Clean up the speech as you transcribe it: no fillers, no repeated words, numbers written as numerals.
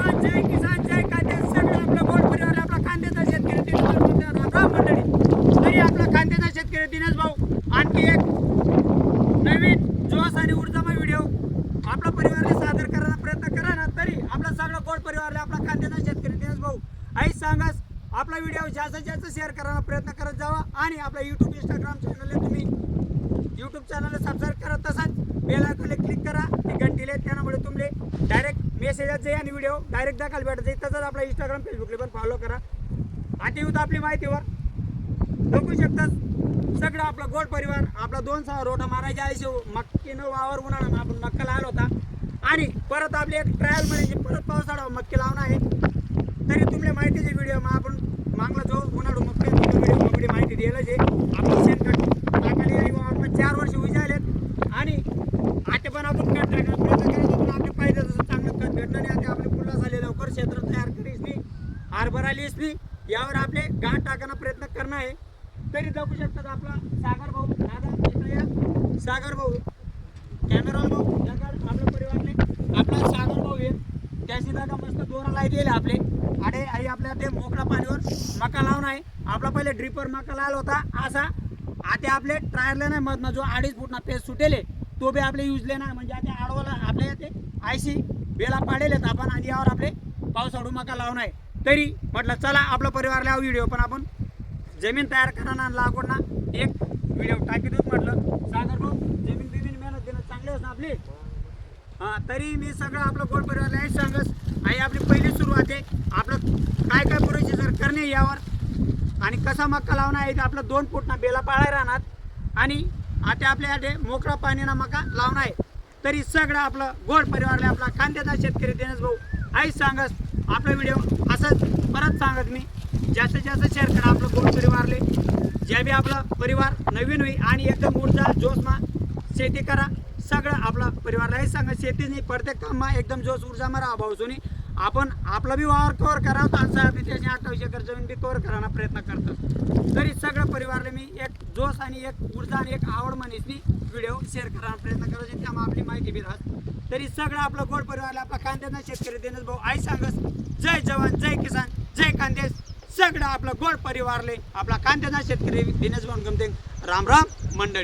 जवान जय किसान जय कांदे सगळं आपलं गोड परिवार आपला कांद्याचा शेतकरी दिनेश राम मंडळी. तरी आपला कांद्याचा शेतकरी दिनेश भाऊ आणखी एक नवीन जोश आणि ऊर्जामय व्हिडिओ आपला परिवाराला सादर करायचा प्रयत्न करा ना. तरी आपला सगळा गोड परिवारला आपला कांद्याचा शेतकरी दिनेश भाऊ आई सांगास आपला व्हिडिओ जास्तीत जास्त शेअर करायला प्रयत्न करत जावा. आणि आपला यूट्यूब इंस्टाग्राम चॅनलला तुम्ही यूट्यूब चॅनलला सबस्क्राईब करा, तसंच बेल आयकॉनला क्लिक करा, ती घंटीले त्यामुळे तुमले डायरेक्ट मेसेज जाईल आणि व्हिडिओ डायरेक्ट दाखल भेटत जाईल. तसंच आपला इंस्टाग्राम फेसबुकला पण फॉलो करा. आता येऊ आपली माहितीवर बघू शकतात सगळं आपला गोड परिवार आपला 2 रोटा मारायच्या आयशो मक्कीनं वावर उन्हाळा आपण मक्का लावला होता. आणि परत आपली एक ट्रायल म्हणजे परत पावसाळा मक्की लावणं आहे. तरी तुमले माहितीचे व्हिडिओ मग आपण मागला जो उन्हाळू मक्की व्हिडिओ मगडी माहिती द्यायला जे आपण शेणखत टाकायला आपण 4 वर्ष उजालेत. आणि आता पण आपण खत टाकण्याचा प्रयत्न करत होतो. आपल्या पाहिजे तसं चांगलं खत भेटणं नाही. आता आपले पुन्हा झाले लवकर क्षेत्र तयार करीस नाही हरभरा लिहिस नाही यावर आपले गाठ टाकण्याचा प्रयत्न करणं आहे. तरी जगू शकतात आपला सागर भाऊ दादा इकडे या. सागर भाऊ कॅमेरा भाऊ जगाड आपल्या परिवारने आपला सागर भाऊ आहे त्याची जागा मस्त दोरा लाई दिले आपले. अरे आई आपल्या ते मोकळा पाणीवर मका लावून आहे. आपला पहिले ड्रिपर मका लावला होता असा. आता आपले ट्रायरला नाही मधनं जो 2.5 फूटना पेज सुटेले तो बी आपले युजले नाही. म्हणजे आता आडवाला आपल्या ते आयसी बेला पाडेलेत आपण आणि यावर आपले पावसाळू मका लावून आहे. तरी म्हटलं चला आपला परिवारला व्हिडिओ पण आपण जमीन तयार करणार लागवड ना एक व्हिडिओ टाकी देऊ म्हटलं. सागर भाऊ जमीन बिमीन मेहनत देणं चांगले असं आपली. हां तरी मी सगळं आपलं गोड परिवारला आहे सांगस आई आपली पहिली सुरुवात आहे. आपलं काय काय प्रोसिजर करणे यावर आणि कसा मक्का लावणं आहे. आपलं 2 फूटना बेला पाळाय राहणार आणि आता आपल्याकडे मोकळा पाणीना मका लावणं आहे. तरी सगळं आपलं गोड परिवारला आपला कांद्याचा शेतकरी दिनेश भाऊ आई सांगस आपला व्हिडिओ असंच परत सांगत मी जास्तीत जास्त शेअर करा आपलं गोड परिवारले. ज्या बी आपला परिवार नवीन होई आणि एकदम ऊर्जा जोशमा शेती करा. सगळं आपला परिवारला हे सांगा शेती नाही प्रत्येक काममा एकदम जोश ऊर्जा मारा भाऊसुनी आपण आपला बी वावर कव्हर करा तांसा बी त्याची 28 एकर जमीन बी कव्हर करायला प्रयत्न करतात. तरी सगळं परिवारला मी एक जोश आणि एक ऊर्जा आणि एक आवड म्हणीसनी व्हिडिओ शेअर करायला प्रयत्न करायचे त्यामुळे आपली माहिती बी राहत. तरी सगळं आपलं गोड परिवारला आपला कांद्याचा शेतकरी दिनेश भाऊ आई सांगस जय जवान जय किसान जय कांदेश सगळं आपलं गोड परिवारले आपला कांद्याचा शेतकरी दिनेश भाऊ गमते राम राम मंडळी.